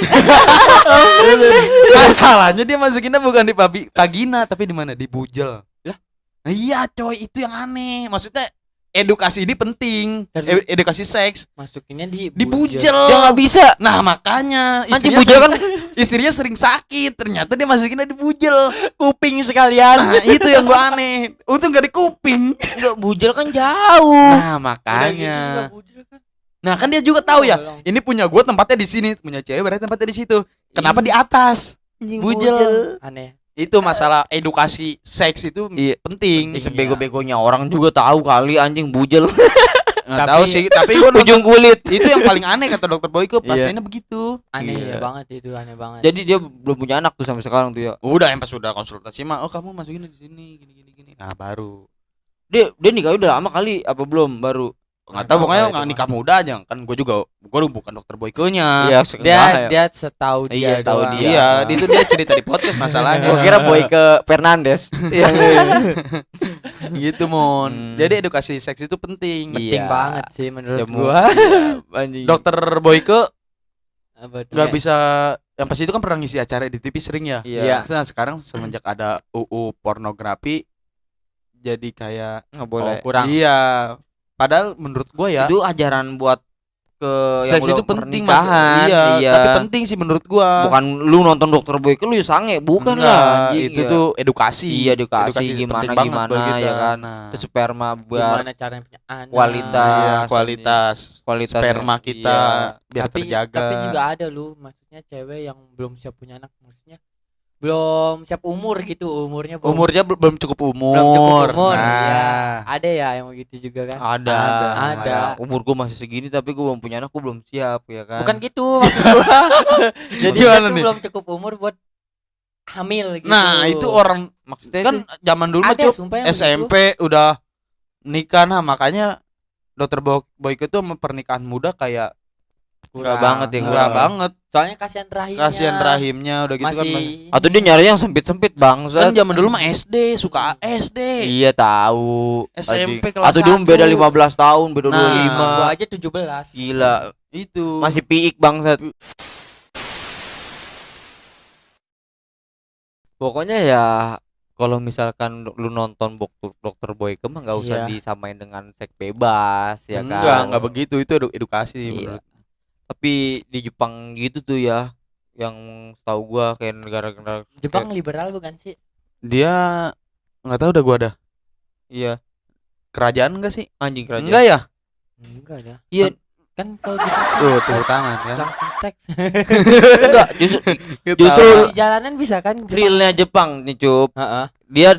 Masalahnya dia masukinnya bukan di vagina tapi di mana, di bujel lah. Nah, iya coy, itu yang aneh. Maksudnya edukasi ini penting, edukasi seks Masukinnya di bujel. Dia nggak bisa. Nah makanya Anjing istrinya bujel kan istrinya sering sakit, ternyata dia masukinnya di bujel. kuping sekalian. Nah itu yang gua aneh, untung gak di kuping. nggak bujel kan jauh. Nah makanya, nah kan dia juga tahu ya, ini punya gua tempatnya di sini, punya cewek berarti tempatnya di situ. Kenapa di atas? Bujel. Aneh. Itu masalah edukasi seks itu Iya. penting. Sebego-begonya orang juga tahu kali anjing bujel. Nggak tahu sih, tapi gua Ujung nonton, kulit. itu yang paling aneh kata dokter Boyke, Iya. pasiennya begitu. Aneh Iya. ya banget itu, aneh banget. Jadi dia belum punya anak tuh sampai sekarang tuh ya. Udah yang pas sudah konsultasi mah, oh kamu masukin di sini gini. Nah baru. Dia nikah udah lama kali apa belum baru? Nggak tahu, tahu pokoknya kalau nggak itu nikah muda aja kan. Gue bukan dokter Boyke-nya. Iya, dia setahu dia Iya, setahu doang. dia. Iya, itu dia cerita di podcast masalahnya. Gua kira Boyke Fernandes. Iya. Gitu Mon. Hmm. Jadi edukasi seks itu penting. Penting Iya. banget sih menurut Ya, gua. Anjing. Dokter Boyke Apa tuh? nggak bisa, yang pasti itu kan pernah ngisi acara di TV sering ya. Iya. Nah sekarang semenjak ada UU pornografi jadi kayak Nggak boleh. Oh, kurang. iya. Padahal menurut gue ya Itu ajaran buat ke yang seks udah itu penting Mas. pernikahan. Iya, tapi penting sih menurut gua. Bukan lu nonton dokter Boyke lu ya sange, bukan Enggak, lah anjing. itu ya. tuh edukasi. Iya, edukasi itu gimana, penting banget gimana, buat kita. ya kan. Nah, Itu sperma buat Gimana caranya punya anak. kualitas. iya, kualitas kualitas sperma kita biar tapi terjaga. tapi juga ada lu, maksudnya cewek yang belum siap punya anak, maksudnya belum siap umur gitu, umurnya belum, Umurnya belum cukup umur. belum cukup umur. Nah, Iya. Ada ya yang begitu juga kan? Ada. Umur gua masih segini tapi gua belum punya anak, gua belum siap ya kan. Bukan gitu maksud gua. Jadi dia Gimana tuh nih? belum cukup umur buat hamil gitu. Nah, itu orang maksudnya kan zaman dulu mah ada Cuk, sumpah yang SMP udah nikah. Nah, makanya dokter Boyke tuh sama pernikahan muda kayak Enggak banget ya, Enggak banget. Soalnya kasihan rahimnya. Kasihan rahimnya udah gitu kan. Masih Atau dia nyari yang sempit-sempit Kan bangsat. zaman dulu mah SD, suka SD. Iya tahu. SMP Anjing. kelas Atau dia 1. beda 15 tahun, beda Nah, 25. gua aja 17. Gila. Itu. Masih piik bangsat. Pokoknya ya kalau misalkan lu nonton Dokter Boyke mah nggak usah Iya. disamain dengan seks bebas ya kan. Enggak begitu. Itu edukasi Iya. menurut. Tapi di Jepang gitu tuh ya, yang setahu gua kayak negara-negara Jepang liberal bukan sih? Dia enggak tahu udah gua ada. iya, Kerajaan enggak sih? anjing kerajaan. Enggak ya? Enggak ada. Iya, Kan kalau Jepang Tuh, seks, tepuk tangan ya. langsung seks. enggak, justru Justru Di jalanan bisa kan? Jepang? realnya Jepang nih, Cup. Heeh.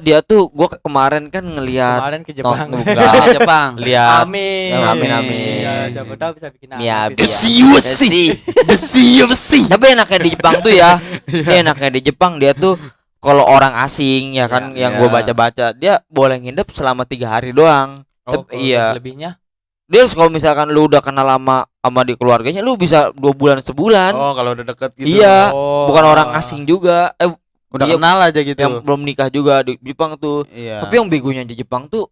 Dia tuh gua kemarin kan ngelihat Kemarin ke Jepang. enggak, Jepang. lihat Amin. Amin. Ya, siapa tahu bisa bikin Miyabi. bisa. Besi. Tapi enaknya di Jepang tuh ya. Enaknya di Jepang dia tuh kalau orang asing ya kan yang gua baca-baca, dia boleh nginep selama 3 hari doang. Oh, Iya. Selebihnya. Dia kalau misalkan lu udah kenal lama sama di keluarganya, lu bisa 2 bulan sebulan. Oh, kalau udah deket gitu. Iya, Oh. bukan orang asing juga. Udah iya, kenal aja gitu. yang belum nikah juga di Jepang tuh. Iya. Tapi yang begonya di Jepang tuh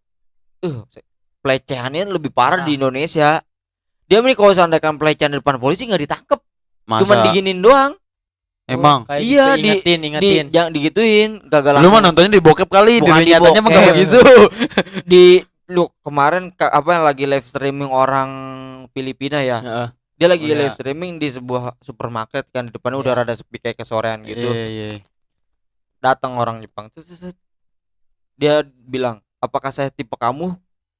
pelecehannya lebih parah di Indonesia. Dia nih kalau seandainya pelecehan di depan polisi nggak ditangkep, Masa cuma diginin doang. emang Kayak Iya, gitu, ingetin. Jangan digituin, gagal lu mah nontonnya di bokep kali, di Bukan dunia di nyatanya mah bokep. enggak begitu. di lu kemarin apa yang lagi live streaming orang Filipina ya. Heeh. Dia lagi Oh, iya. live streaming di sebuah supermarket kan, di depannya udah Iya. rada sepi kayak kesorean gitu. Iya. Datang orang Jepang. Dia bilang, "Apakah saya tipe kamu?"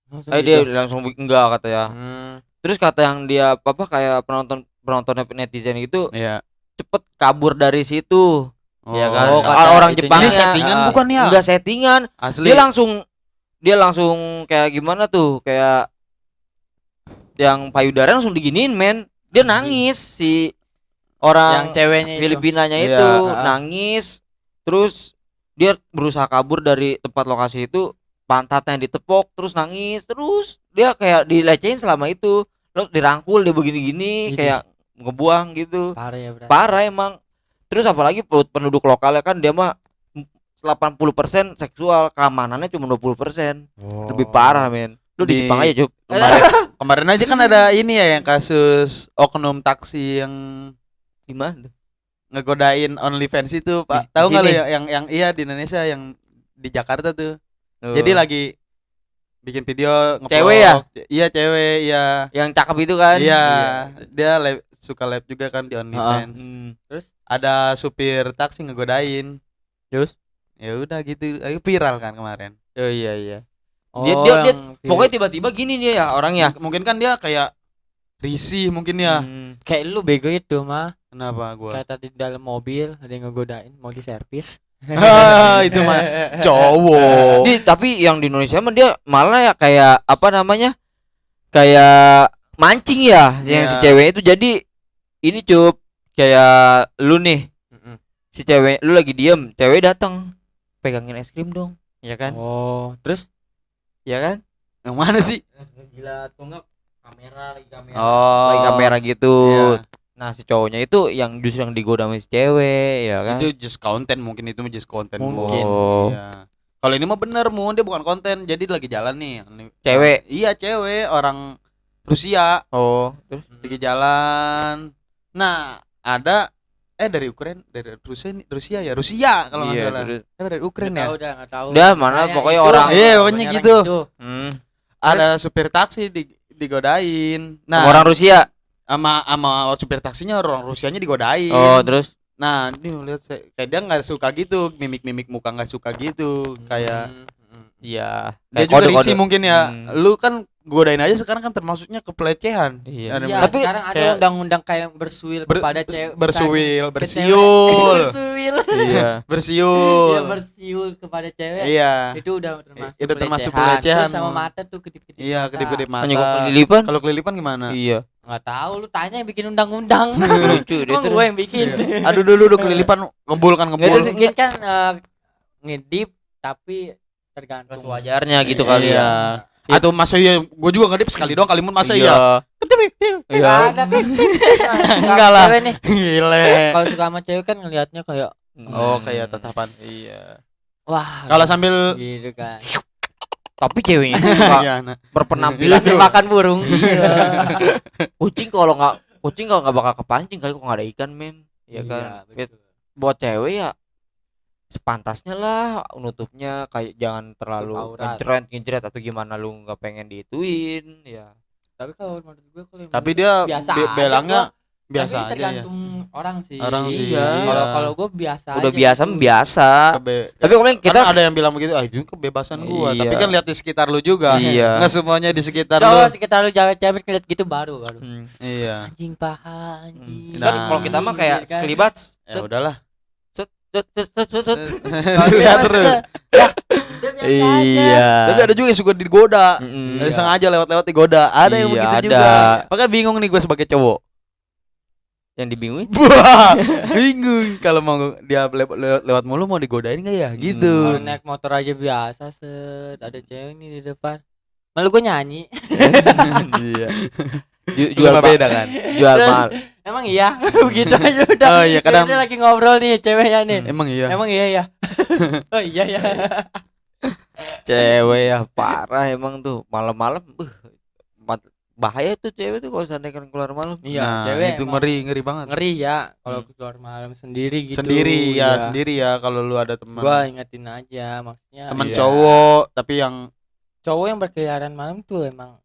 Langsung Dia gitu. langsung enggak kata ya. Terus kata yang dia apa kayak penonton netizen gitu, Iya. cepet kabur dari situ. Ya kan. Oh, kata Orang itunya. Jepang Ini settingan bukan ya? Enggak settingan. Asli. Dia langsung kayak gimana tuh? Kayak yang payudara langsung diginiin, men. Dia nangis si orang Yang ceweknya itu. Filipinanya Iya. itu nangis. Terus dia berusaha kabur dari tempat lokasi itu, pantatnya ditepok, terus nangis, terus dia kayak dilecehin selama itu. Terus dirangkul, dia begini-gini, Gitu. kayak ngebuang gitu. Parah ya, berarti. Parah emang. Terus apalagi penduduk lokalnya kan dia mah 80% seksual, keamanannya cuma 20%. Lebih parah, men. Lu di Jepang aja, Jup. Kemarin aja kan ada ini ya yang kasus oknum taksi yang Gimana? ngegodain OnlyFans itu, Pak. Di Tahu nggak lu sini? yang iya di Indonesia yang di Jakarta tuh. Oh. Jadi lagi bikin video ngevlog. Cewek ya? Iya, cewek, iya. Yang cakep itu kan? Iya, dia suka live juga kan di OnlyFans. Terus Ada supir taksi ngegodain. Terus? Ya udah gitu, ayo viral kan kemarin. Oh iya. oh, Dia yang pokoknya tiba-tiba gini dia ya orangnya. Mungkin kan dia kayak risih mungkin ya. kayak lu bego itu mah. Kenapa gua? Kayak tadi di dalam mobil ada yang ngegodain mau diservis. Itu mah cowok. Tapi yang di Indonesia mah dia malah ya kayak apa namanya? Kayak mancing ya yang si Iya. cewek itu. Jadi ini Cup, kayak lu nih, si cewek lu lagi diem, cewek datang pegangin es krim dong, ya kan? Oh, terus Ya kan? Yang mana sih? Gila tunggak lagi kamera. Oh. Lagi kamera gitu. Iya. Nah, si cowoknya itu yang justru yang digoda sama si cewek, ya kan? Itu just konten, mungkin itu just konten. Mungkin. Oh. Iya. Kalau ini mah bener dia bukan konten, jadi lagi jalan nih. Cewek. Iya, cewek orang Rusia Oh, terus lagi jalan. Nah, ada dari Ukraina, dari Rusia ya, Rusia kalau nggak iya, salah. terus Dari Ukraina ya. Nggak tahu. Udah, mana Saya pokoknya itu, orang- Iya, pokoknya orang gitu. itu. Ada supir taksi digodain. Nah, orang Rusia. sama supir taksinya orang Rusianya digodain. Oh, terus Nah, nih lihat kayak dia nggak suka gitu, mimik muka nggak suka gitu, kayak iya. dia Kayak juga kode-kode. risih mungkin ya. Hmm. Lu kan godain aja sekarang kan termasuknya kepelecehan. Iya. Ada- Iya, tapi sekarang ada kayak undang-undang kayak bersuil kepada cewek. bersuil, Ke bersiul. bersuil. Iya. Bersiul. Iya, bersiul kepada cewek. Iya. Itu udah termasuk Itu termasuk pelecehan. Terus sama mata tuh kedip-kedip. Iya, mata. kedip-kedip mata. Nyokap kelilipan? Kalau kelilipan gimana? Iya. Nggak tahu, lu tanya yang bikin undang-undang. Lucu dia Emang tuh. gue yang bikin. Aduh dulu kelilipan ngebul kan Nggak, ngebul. terus mungkin kan ngedip tapi tergantung. Sewajarnya gitu kali Iya. ya. Atau masa iya gue juga ngedip sekali doang kalimun masa iya. Iya. Ada kan. Enggak lah. Cewek nih. Gile. Kalau suka sama cewek kan ngelihatnya kayak Oh kayak tatapan. Iya. wah. Kalau sambil gitu kan. Tapi ceweknya itu suka iya, nah. berpenampilan Kasih makan burung. kucing kalau nggak bakal kepancing kali kok nggak ada ikan men. Ya kan. betul. Buat cewek ya sepantasnya lah nutupnya kayak jangan terlalu Tutup aurat. ngejret atau gimana lu nggak pengen diituin ya. Tapi kalau menurut gue kalau yang Tapi dia biasa aja belangnya gua. biasa Tapi aja ya. tergantung orang sih. Orang sih, Iya. Kalau iya. kalau gue biasa Udah aja biasa gitu. biasa. Tapi kalau Kita kita ada yang bilang begitu, itu kebebasan gua. Iya. Tapi kan lihat di sekitar lu juga. Iya. Nggak semuanya di sekitar Cowok lu. sekitar lu cewek ngeliat gitu baru. Iya. Anjing paha anjing. Nah. kan kalau kita mah kayak Gitu kan. sekelibat. Ya udahlah. Kalau Lihat biasa, terus. ya, udah biasa aja. Iya. Tapi ada juga yang suka digoda. Mm-mm. Iya. Sengaja lewat-lewat digoda. Ada yang Iya, begitu ada. juga. Makanya bingung nih gue sebagai cowok. Yang dibingungin. Wah, bingung kalau mau dia lewat mulu mau digodain nggak ya? Gitu. Kalau naik motor aja biasa set ada cewek nih di depan. Malu gue nyanyi. Iya. Jual beda kan? Jual Terus, mahal. Emang iya begitu aja udah. Oh iya, kadang- Ceweknya lagi ngobrol nih ceweknya nih. Emang iya. Emang iya ya. Oh iya ya. Cewek ya parah emang tuh malam-malam. Bahaya tuh cewek tuh kalau seandainya keluar malam. Iya, Nah, cewek itu emang ngeri banget. ngeri ya kalau keluar malam sendiri gitu. Sendiri ya, Iya. sendiri ya kalau lu ada teman. Gua ingetin aja maksudnya. Teman Iya. cowok tapi yang Cowok yang berkeliaran malam tuh emang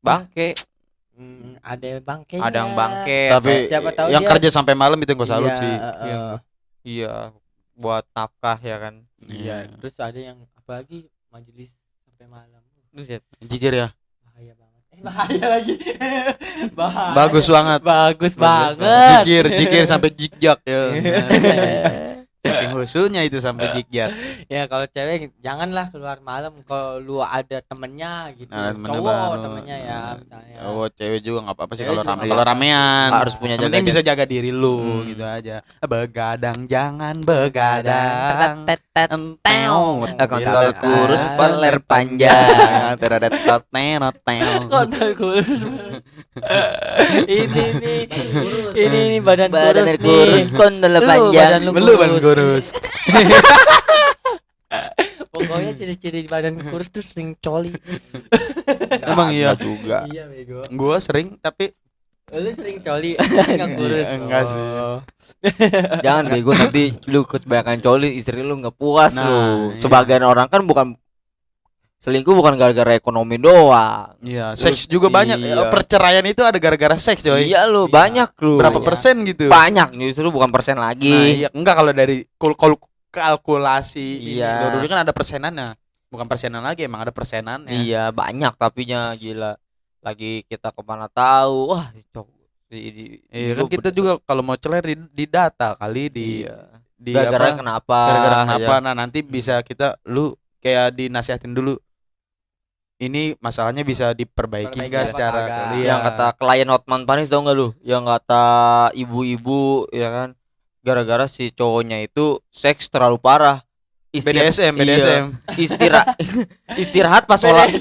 Bangke. ada bangkainya. Ada yang bangke. tapi siapa tahu yang dia- kerja sampai malam itu gue salut Iya, sih. Iya. Iya. Buat nafkah ya kan. Iya, terus ada yang apalagi majelis sampai malam. Buset. Jujur ya. Bahaya banget. Bahaya lagi. Bahaya. Bagus banget. Bagus Bagus banget. Jikir sampai jigjak ya. Saking khususnya itu sampai jigjak. Ya kalau cewek janganlah keluar malam kalau lu ada temennya gitu. Nah, temennya Cowok baru. temennya ya misalnya. Oh, cewek juga nggak apa-apa sih Cewek kalau juga rame. nggak Kalau apa-apa. ramean Harus punya yang penting jaga. bisa jaga diri lu Hmm. gitu aja. Begadang jangan begadang. Tetet. Enteu. Kontol kurus Ah. peler panjang. Teredet tenot teo. Kontol kurus. Ini badan Badan kurus kurus nih. kontol Lu panjang. badan lu Belum ban kurus. Pokoknya ciri-ciri badan kurus tuh sering coli. Emang iya. juga. Iya bego. Gua sering tapi Lu sering coli enggak kurus. Iya, enggak sih. Oh. Jangan bego nanti lu kebanyakan coli istri lu nggak puas Nah, lu. iya. Sebagian orang kan bukan selingkuh bukan gara-gara ekonomi doang. iya, Terus, seks juga banyak. iya. Perceraian itu ada gara-gara seks, coy. Iya lu Iya. banyak lu. Berapa Banyak. persen gitu? Banyak justru bukan persen Nah, lagi. iya, enggak kalau dari kalkulasi Iya. dulu kan ada persenannya. Bukan persenan lagi, emang ada persenannya. Iya banyak tapinya gila. Lagi kita kemana tahu. Wah Iya kan kita juga kalau mau celer di data kali iya. di Gara-gara apa? kenapa? Gara-gara kenapa? ya. Nah, nanti bisa kita lu kayak dinasihatin dulu. Ini masalahnya bisa diperbaiki Perbaiki enggak apa secara kagak? iya. Yang kata klien Hotman Paris tau gak lu? Yang kata ibu-ibu ya kan. Gara-gara si cowoknya itu seks terlalu parah. BDSM. Istirahat pas sholat.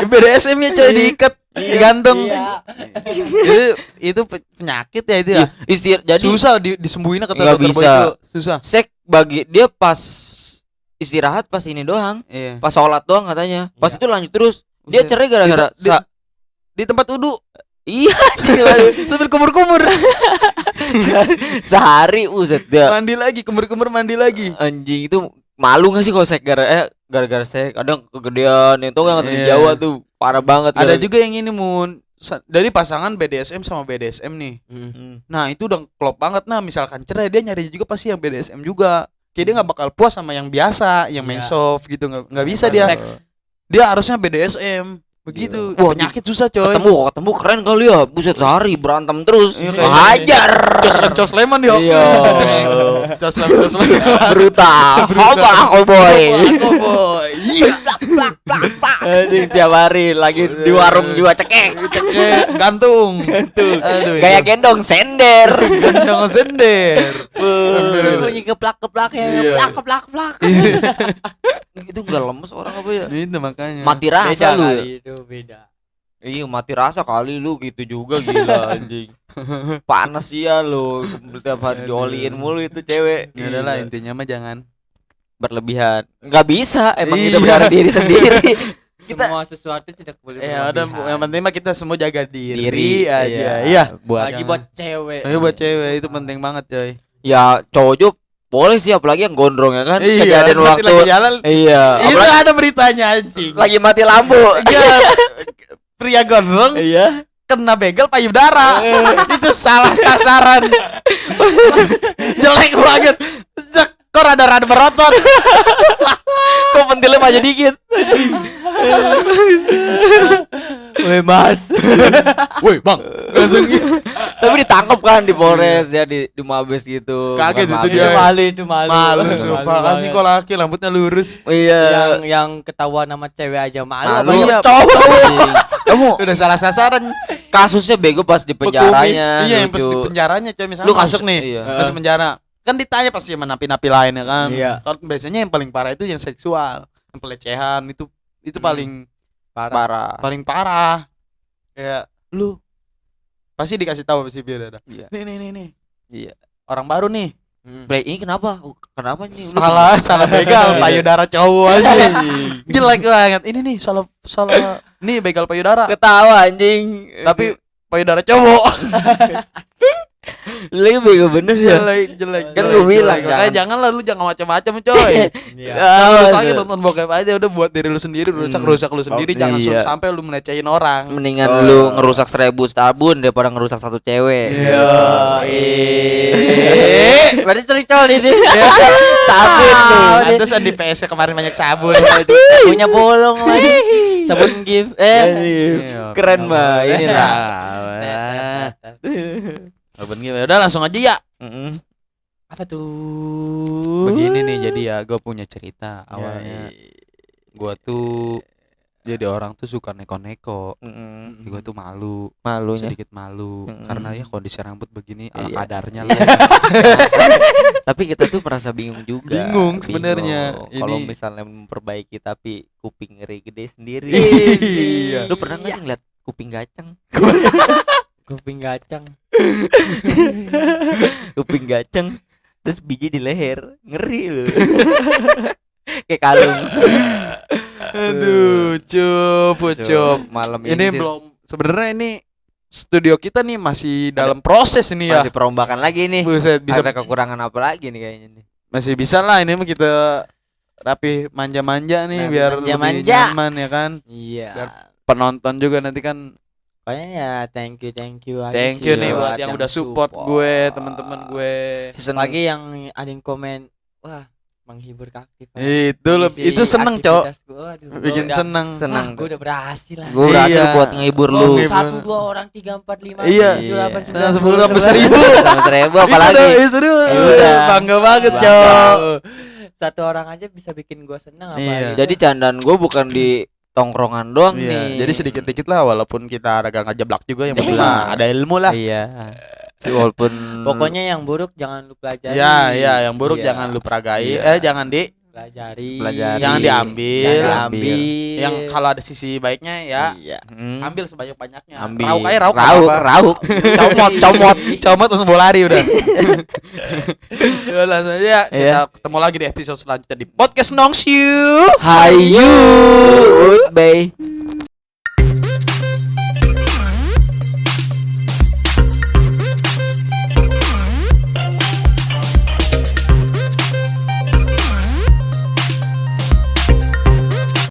BDSM ya coy diikat, digantung. Iya. Itu penyakit ya itu ya. Jadi Susah disembuhin kata Nggak dokter Boy bisa. itu. Susah. seks bagi dia pas istirahat pas ini doang. Iya. Pas sholat doang katanya. Pas Iya. itu lanjut terus. Dia Udah. cerai gara-gara Di tempat wudu iya sambil kumur-kumur. sehari uset dia Mandi lagi, kumur-kumur mandi lagi. anjing itu malu gak sih kalau seks gara-gara seks kadang kegedean itu kan kata di Iya. Jawa tuh parah banget Ada gara- juga yang ini dari pasangan BDSM sama BDSM nih. Hmm. Nah itu udah klop banget. Nah misalkan cerai dia nyari juga pasti yang BDSM juga. Kayak dia nggak bakal puas sama yang biasa, yang main Iya. soft gitu, nggak bisa dia. Seks. Dia harusnya BDSM begitu. Iya. Wah penyakit susah coy. ketemu keren kali ya buset sehari berantem terus Iya, kayak- hajar Cos leman dia. iya Coslam. Brutal. Hoba cowboy. Aku boy. Iya. Anjing tiap hari lagi di warung jual cekek. Gantung. Aduh. Kayak gendong sender. gendong sender. Bunyi keplak ya. Keplak. Itu enggak lemes orang apa ya? Itu makanya. Mati rasa Beda lu. kali itu beda. Iya mati rasa kali lu gitu juga gila anjing. Panas ya lu. Setiap hari dioliin mulu itu cewek. Ya udahlah Gila. intinya mah jangan Berlebihan. Enggak bisa. Emang Iya. kita benar diri sendiri. Semua sesuatu tidak boleh ya udah berlebihan. yang penting mah kita semua jaga diri, Diri aja. Iya. Buat Lagi buat cewek. Tapi buat cewek itu penting banget coy. ya cowok juga boleh sih apalagi yang gondrong ya kan. Iya. Kejadian Nanti waktu. lagi jalan. Iya. Itu Apalagi ada beritanya anjing. lagi mati lampu. Iya. Pria gondrong Iya. kena begal payudara. Itu salah sasaran. Jelek banget. Kok rada-rada berotot. Kok pentilnya maju dikit. Weh mas. Woi, Bang. Langsung Tapi ditangkap kan di Polres ya di Mabes gitu. Kaget Bukan itu Mabes. dia. Malu. malu sumpah. banget. Anjing kok laki rambutnya lurus. Iya. Yang ketahuan sama cewek aja malu. Malu. apalagi Iya. cowok. Anjing. Kamu Udah salah sasaran. kasusnya bego pas di penjaranya. Iya, yang pas lucu. di penjaranya coy misalnya Lu masuk kasus- nih. iya. Masuk penjara. Kan ditanya pasti sama napi-napi lain ya kan. Iya. Kalau biasanya yang paling parah itu yang seksual, yang pelecehan itu paling Parah. paling parah. Kayak lu pasti dikasih tahu pasti biar ada. Iya. Nih. Iya. Orang baru nih. Play ini kenapa? Kenapa nih? Lu Salah begal payudara cowok aja. Jelek banget. Ini nih salah nih begal payudara. ketawa anjing. Tapi payudara cowok. Lu bego bener ya. jelek. Kan gua bilang, Makanya janganlah lu jangan macam-macam coy. Iya. Kalau lu Ah, sakit nonton bokep aja udah buat diri lu sendiri rusak lu sendiri Oh, jangan iya. sampai lu melecehin orang. Mendingan lu ngerusak 1000 sabun daripada ngerusak satu cewek. Iya. Berarti terik cowok ini. Sabun lu. Pantesan di PS kemarin banyak sabun. Punya bolong lagi. Sabun gift. Iya. Keren mah ini lah. Sabun gitu. Udah langsung aja ya. Apa tuh? Begini nih jadi ya gue punya cerita awalnya. Gue tuh jadi orang tuh suka neko-neko. Gue tuh Malunya. sedikit malu karena ya kondisi rambut begini ala Iya. kadarnya lah. Tapi kita tuh merasa bingung juga. Bingung sebenarnya. Bingung. Kalau Ini- misalnya memperbaiki tapi kuping ngeri gede sendiri. Iya. Lu pernah nggak sih ngeliat kuping gacang? Kuping gacang. Kuping gacang terus biji di leher, ngeri lu. Kayak kalung. Aduh, cup. Malam Ini sih belum sebenarnya ini studio kita nih masih dalam proses ini ya. masih perombakan lagi nih. Buset, bisa Ada kekurangan apa lagi nih kayaknya nih. masih bisa lah ini mah kita rapi manja-manja nih Nah, biar lebih manja-manja. nyaman ya kan. Iya. Biar penonton juga nanti kan Pokoknya ya thank you aja thank sih you nih buat yang udah support gue, teman-teman gue. Season Lagi yang ada yang komen, wah menghibur kaktif. Itu seneng, Cok. Bikin seneng. seneng. Gue udah berhasil lah. Gue berhasil Iya. buat ngehibur Oh, lu. ngehibur. 1, 2 orang, 3, 4, 5, Iya. 7, 8, 9, 10, 10, 1000. Sama 1000 apalagi. Itu tuh Udah. bangga banget, Bangga. Cok. Satu orang aja bisa bikin gue seneng apa Iya. Jadi candaan gue bukan di tongkrongan doang Iya, nih. jadi sedikit-sedikit lah walaupun kita agak ngejeblak juga yang penting Iya. mah ada ilmu lah. Iya. Walaupun Pokoknya yang buruk jangan lu pelajari. Iya, yang buruk Iya. jangan lu peragai, Iya. jangan pelajari. jangan diambil. Jangan diambil. Yang kalau ada sisi baiknya ya Iya. ambil sebanyak-banyaknya. Ambil. Rauk aja rauk. Rauk. Comot langsung bawa lari udah. Ya, langsung aja kita Iya. ketemu lagi di episode selanjutnya di podcast Nongsiu. Hayu. Bye.